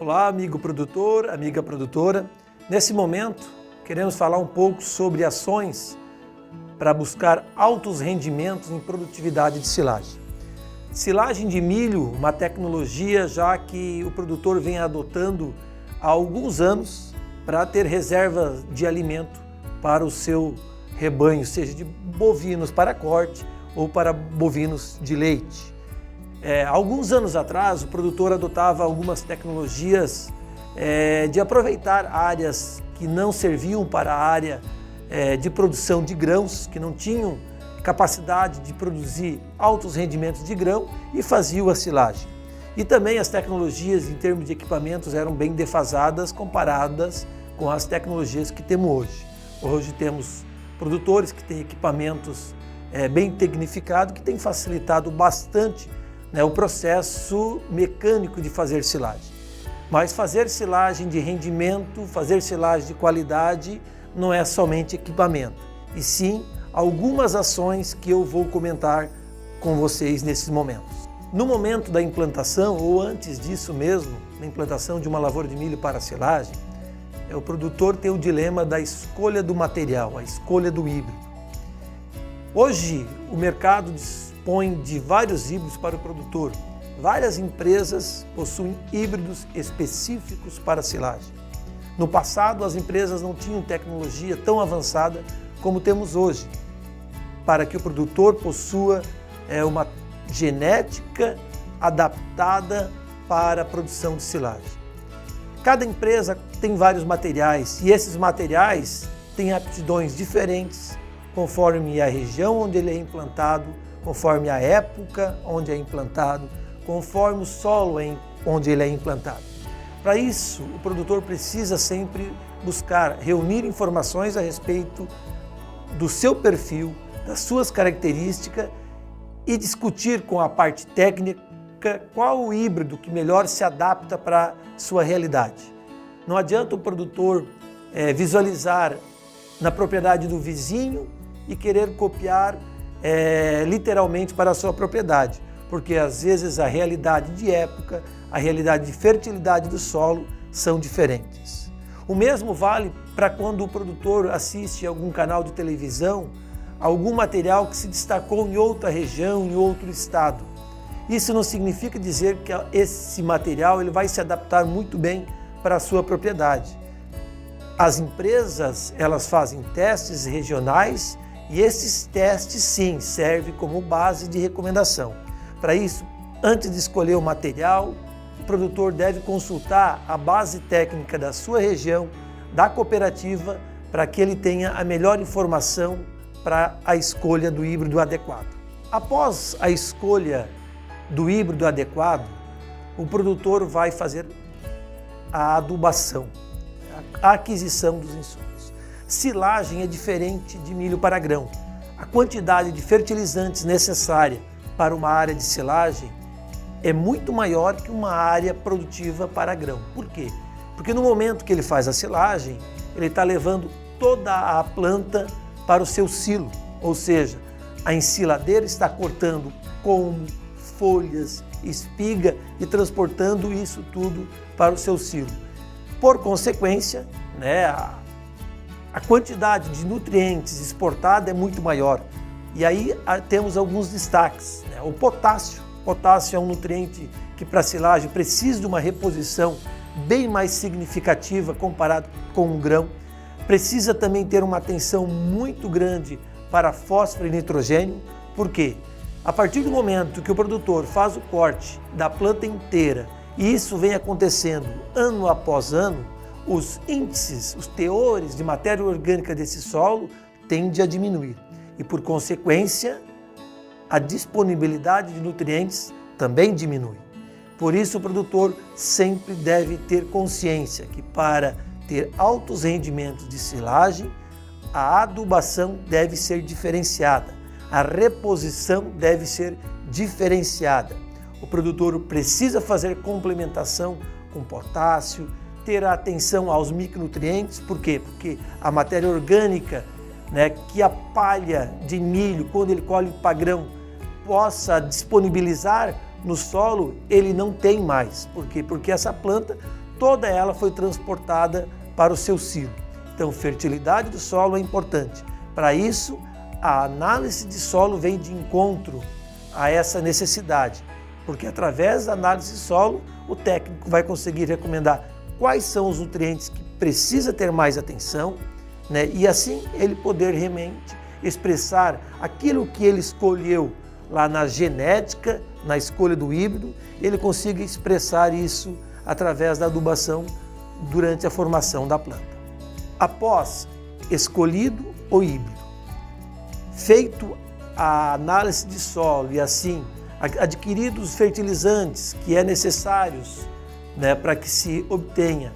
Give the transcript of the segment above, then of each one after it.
Olá, amigo produtor, amiga produtora. Nesse momento, queremos falar um pouco sobre ações para buscar altos rendimentos em produtividade de silagem. Silagem de milho, uma tecnologia já que o produtor vem adotando há alguns anos para ter reserva de alimento para o seu rebanho, seja de bovinos para corte ou para bovinos de leite. Alguns anos atrás, o produtor adotava algumas tecnologias de aproveitar áreas que não serviam para a área de produção de grãos, que não tinham capacidade de produzir altos rendimentos de grão e faziam a silagem. E também as tecnologias em termos de equipamentos eram bem defasadas comparadas com as tecnologias que temos hoje. Hoje temos produtores que têm equipamentos bem tecnificados, que têm facilitado bastante o processo mecânico de fazer silagem. Mas fazer silagem de rendimento, fazer silagem de qualidade não é somente equipamento, e sim algumas ações que eu vou comentar com vocês nesses momentos. No momento da implantação, ou antes disso mesmo, na implantação de uma lavoura de milho para silagem, o produtor tem o dilema da escolha do material, a escolha do híbrido. Hoje, o mercado dispõe de vários híbridos para o produtor. Várias empresas possuem híbridos específicos para silagem. No passado, as empresas não tinham tecnologia tão avançada como temos hoje, para que o produtor possua uma genética adaptada para a produção de silagem. Cada empresa tem vários materiais e esses materiais têm aptidões diferentes conforme a região onde ele é implantado, conforme a época onde é implantado, conforme o solo onde ele é implantado. Para isso, o produtor precisa sempre buscar reunir informações a respeito do seu perfil, das suas características e discutir com a parte técnica qual o híbrido que melhor se adapta para a sua realidade. Não adianta o produtor visualizar na propriedade do vizinho e querer copiar literalmente para a sua propriedade, porque às vezes a realidade de época, a realidade de fertilidade do solo são diferentes. O mesmo vale para quando o produtor assiste a algum canal de televisão, algum material que se destacou em outra região, em outro estado. Isso não significa dizer que esse material ele vai se adaptar muito bem para a sua propriedade. As empresas elas fazem testes regionais e esses testes sim servem como base de recomendação. Para isso, antes de escolher o material, o produtor deve consultar a base técnica da sua região, da cooperativa, para que ele tenha a melhor informação para a escolha do híbrido adequado. Após a escolha do híbrido adequado, o produtor vai fazer a adubação, a aquisição dos insumos. Silagem é diferente de milho para grão. A quantidade de fertilizantes necessária para uma área de silagem é muito maior que uma área produtiva para grão. Por quê? Porque no momento que ele faz a silagem, ele está levando toda a planta para o seu silo, ou seja, a ensiladeira está cortando colmo, folhas, espiga e transportando isso tudo para o seu silo. Por consequência, a quantidade de nutrientes exportada é muito maior. E aí temos alguns destaques. O potássio. O potássio é um nutriente que para a silagem precisa de uma reposição bem mais significativa comparado com o grão. Precisa também ter uma atenção muito grande para fósforo e nitrogênio. Por quê? A partir do momento que o produtor faz o corte da planta inteira e isso vem acontecendo ano após ano, os índices, os teores de matéria orgânica desse solo tendem a diminuir e, por consequência, a disponibilidade de nutrientes também diminui. Por isso, o produtor sempre deve ter consciência que para ter altos rendimentos de silagem, a adubação deve ser diferenciada, a reposição deve ser diferenciada. O produtor precisa fazer complementação com potássio, ter atenção aos micronutrientes. Por quê? Porque a matéria orgânica que a palha de milho, quando ele colhe o pagrão, possa disponibilizar no solo, ele não tem mais. Por quê? Porque essa planta toda ela foi transportada para o seu silo. Então, fertilidade do solo é importante. Para isso, a análise de solo vem de encontro a essa necessidade, porque através da análise de solo, o técnico vai conseguir recomendar quais são os nutrientes que precisa ter mais atenção, né? E assim ele poder realmente expressar aquilo que ele escolheu lá na genética, na escolha do híbrido, ele consiga expressar isso através da adubação durante a formação da planta. Após escolhido o híbrido, feito a análise de solo e assim adquiridos os fertilizantes que é necessários, né, para que se obtenha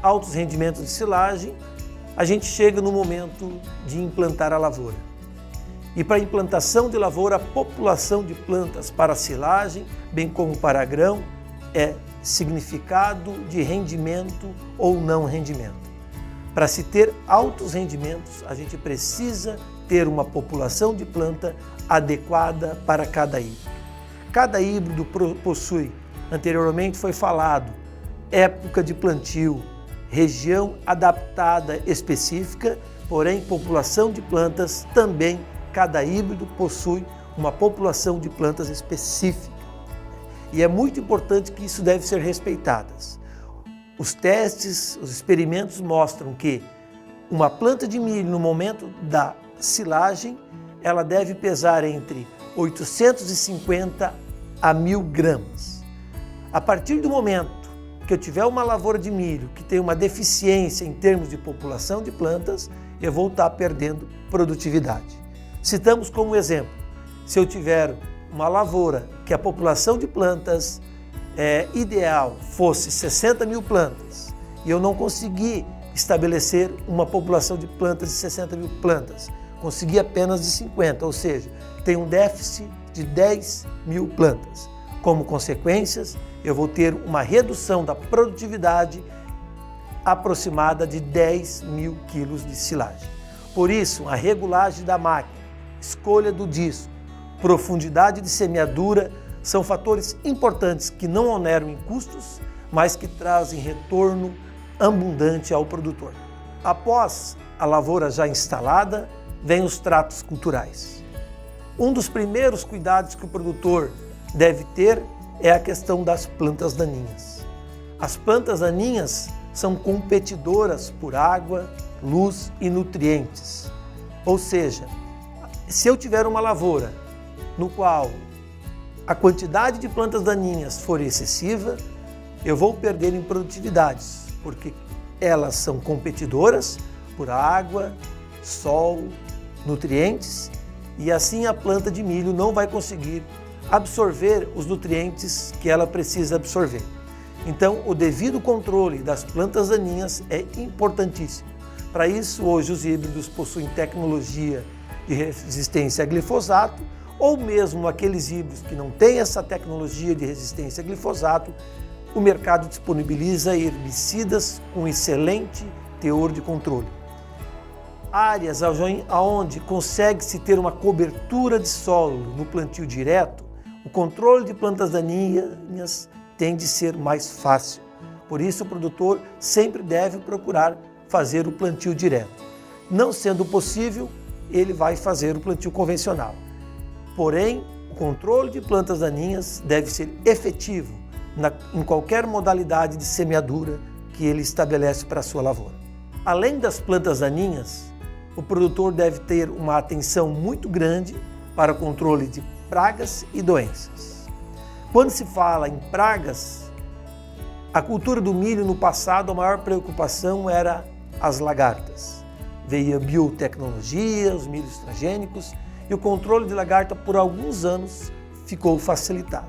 altos rendimentos de silagem, a gente chega no momento de implantar a lavoura. E para a implantação de lavoura, a população de plantas para silagem, bem como para grão, é significado de rendimento ou não rendimento. Para se ter altos rendimentos, a gente precisa ter uma população de planta adequada para cada híbrido. Cada híbrido possui, anteriormente foi falado, época de plantio, região adaptada específica, porém população de plantas também, cada híbrido possui uma população de plantas específica. E é muito importante que isso deve ser respeitadas. Os testes, os experimentos mostram que uma planta de milho no momento da silagem, ela deve pesar entre 850 a 1.000 gramas. A partir do momento que eu tiver uma lavoura de milho que tem uma deficiência em termos de população de plantas, eu vou estar perdendo produtividade. Citamos como exemplo, se eu tiver uma lavoura que a população de plantas ideal fosse 60.000 plantas e eu não consegui estabelecer uma população de plantas de 60.000 plantas, consegui apenas de 50, ou seja, tem um déficit de 10.000 plantas. Como consequências, eu vou ter uma redução da produtividade aproximada de 10.000 quilos de silagem. Por isso, a regulagem da máquina, escolha do disco, profundidade de semeadura são fatores importantes que não oneram em custos, mas que trazem retorno abundante ao produtor. Após a lavoura já instalada, vem os tratos culturais. Um dos primeiros cuidados que o produtor deve ter é a questão das plantas daninhas. As plantas daninhas são competidoras por água, luz e nutrientes. Ou seja, se eu tiver uma lavoura no qual a quantidade de plantas daninhas for excessiva, eu vou perder em produtividades, porque elas são competidoras por água, sol, nutrientes, e assim a planta de milho não vai conseguir absorver os nutrientes que ela precisa absorver. Então, o devido controle das plantas daninhas é importantíssimo. Para isso, hoje os híbridos possuem tecnologia de resistência a glifosato, ou mesmo aqueles híbridos que não têm essa tecnologia de resistência a glifosato, o mercado disponibiliza herbicidas com excelente teor de controle. Áreas onde consegue-se ter uma cobertura de solo no plantio direto, o controle de plantas daninhas tende a ser mais fácil. Por isso, o produtor sempre deve procurar fazer o plantio direto. Não sendo possível, ele vai fazer o plantio convencional. Porém, o controle de plantas daninhas deve ser efetivo em qualquer modalidade de semeadura que ele estabelece para a sua lavoura. Além das plantas daninhas, o produtor deve ter uma atenção muito grande para o controle de pragas e doenças. Quando se fala em pragas, a cultura do milho no passado, a maior preocupação era as lagartas. Veio a biotecnologia, os milhos transgênicos, e o controle de lagarta por alguns anos ficou facilitado.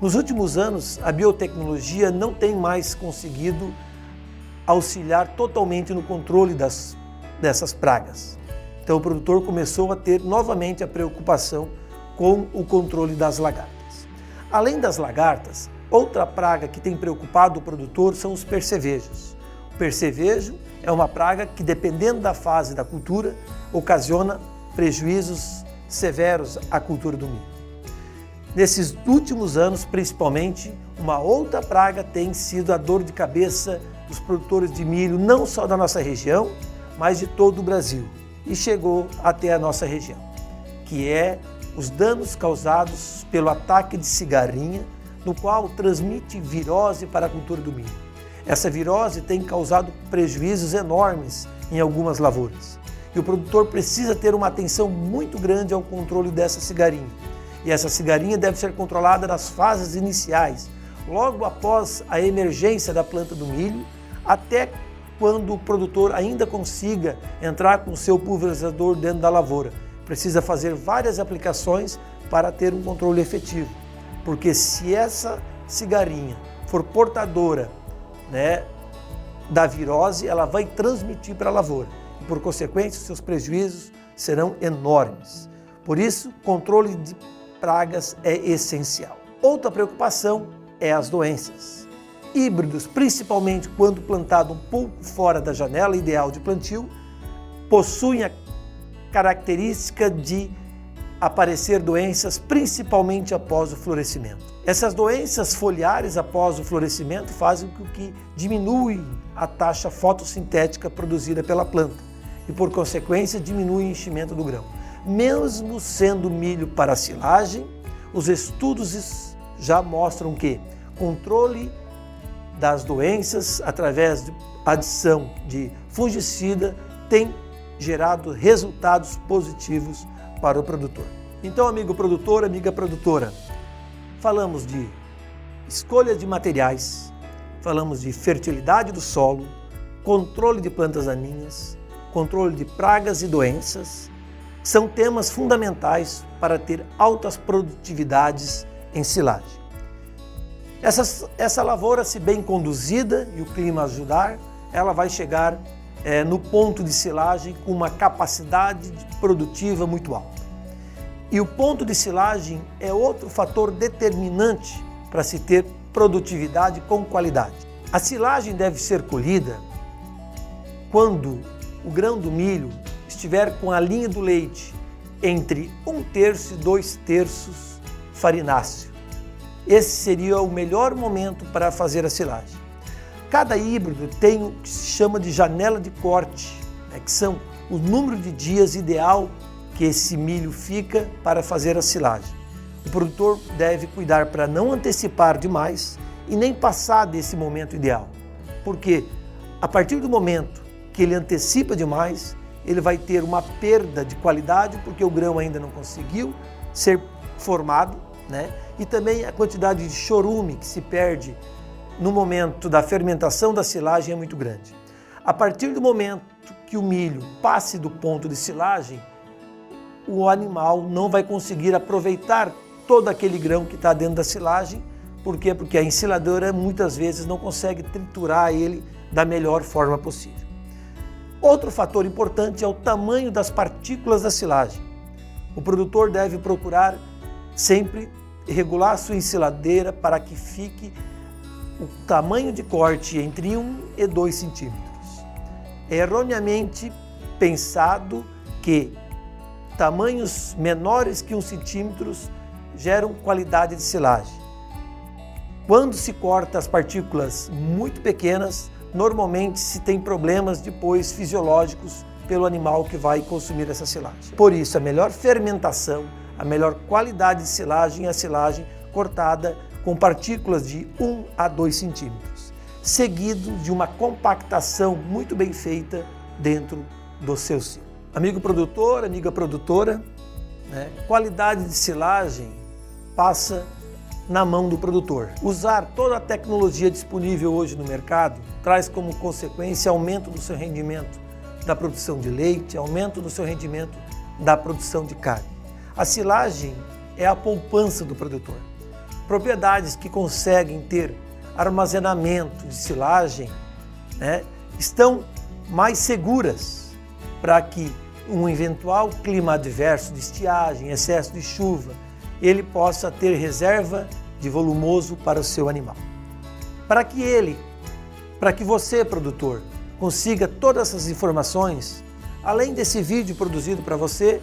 Nos últimos anos, a biotecnologia não tem mais conseguido auxiliar totalmente no controle dessas pragas. Então o produtor começou a ter novamente a preocupação com o controle das lagartas. Além das lagartas, outra praga que tem preocupado o produtor são os percevejos. O percevejo é uma praga que, dependendo da fase da cultura, ocasiona prejuízos severos à cultura do milho. Nesses últimos anos, principalmente, uma outra praga tem sido a dor de cabeça dos produtores de milho, não só da nossa região, mas de todo o Brasil. E chegou até a nossa região, que é os danos causados pelo ataque de cigarrinha, no qual transmite virose para a cultura do milho. Essa virose tem causado prejuízos enormes em algumas lavouras. E o produtor precisa ter uma atenção muito grande ao controle dessa cigarrinha. E essa cigarrinha deve ser controlada nas fases iniciais, logo após a emergência da planta do milho, até quando o produtor ainda consiga entrar com o seu pulverizador dentro da lavoura. Precisa fazer várias aplicações para ter um controle efetivo, porque se essa cigarrinha for portadora, da virose, ela vai transmitir para a lavoura e, por consequência, seus prejuízos serão enormes. Por isso, controle de pragas é essencial. Outra preocupação é as doenças. Híbridos, principalmente quando plantado um pouco fora da janela ideal de plantio, possuem a característica de aparecer doenças principalmente após o florescimento. Essas doenças foliares após o florescimento fazem com que diminui a taxa fotossintética produzida pela planta e, por consequência, diminui o enchimento do grão. Mesmo sendo milho para silagem, os estudos já mostram que controle das doenças através de adição de fungicida tem gerado resultados positivos para o produtor. Então, amigo produtor, amiga produtora, falamos de escolha de materiais, falamos de fertilidade do solo, controle de plantas daninhas, controle de pragas e doenças. São temas fundamentais para ter altas produtividades em silagem. Essa lavoura, se bem conduzida e o clima ajudar, ela vai chegar no ponto de silagem com uma capacidade produtiva muito alta. E o ponto de silagem é outro fator determinante para se ter produtividade com qualidade. A silagem deve ser colhida quando o grão do milho estiver com a linha do leite entre 1/3 e 2/3 farináceo. Esse seria o melhor momento para fazer a silagem. Cada híbrido tem o que se chama de janela de corte, que são o número de dias ideal que esse milho fica para fazer a silagem. O produtor deve cuidar para não antecipar demais e nem passar desse momento ideal, porque a partir do momento que ele antecipa demais, ele vai ter uma perda de qualidade, porque o grão ainda não conseguiu ser formado, e também a quantidade de chorume que se perde no momento da fermentação da silagem é muito grande. A partir do momento que o milho passe do ponto de silagem, o animal não vai conseguir aproveitar todo aquele grão que está dentro da silagem. Por quê? Porque a ensiladora muitas vezes não consegue triturar ele da melhor forma possível. Outro fator importante é o tamanho das partículas da silagem. O produtor deve procurar sempre regular a sua ensiladeira para que fique o tamanho de corte entre 1 e 2 centímetros. É erroneamente pensado que tamanhos menores que 1 centímetro geram qualidade de silagem. Quando se corta as partículas muito pequenas, normalmente se tem problemas depois fisiológicos pelo animal que vai consumir essa silagem. Por isso, a melhor fermentação, a melhor qualidade de silagem é a silagem cortada com partículas de 1 a 2 centímetros, seguido de uma compactação muito bem feita dentro do seu ciclo. Amigo produtor, amiga produtora, qualidade de silagem passa na mão do produtor. Usar toda a tecnologia disponível hoje no mercado traz como consequência aumento do seu rendimento da produção de leite, aumento do seu rendimento da produção de carne. A silagem é a poupança do produtor. Propriedades que conseguem ter armazenamento de silagem estão mais seguras para que um eventual clima adverso de estiagem, excesso de chuva, ele possa ter reserva de volumoso para o seu animal. Para que você, produtor, consiga todas essas informações, além desse vídeo produzido para você,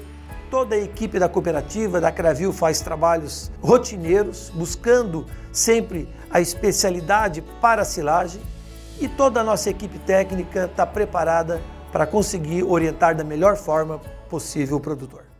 toda a equipe da cooperativa da Cravil faz trabalhos rotineiros, buscando sempre a especialidade para a silagem, e toda a nossa equipe técnica está preparada para conseguir orientar da melhor forma possível o produtor.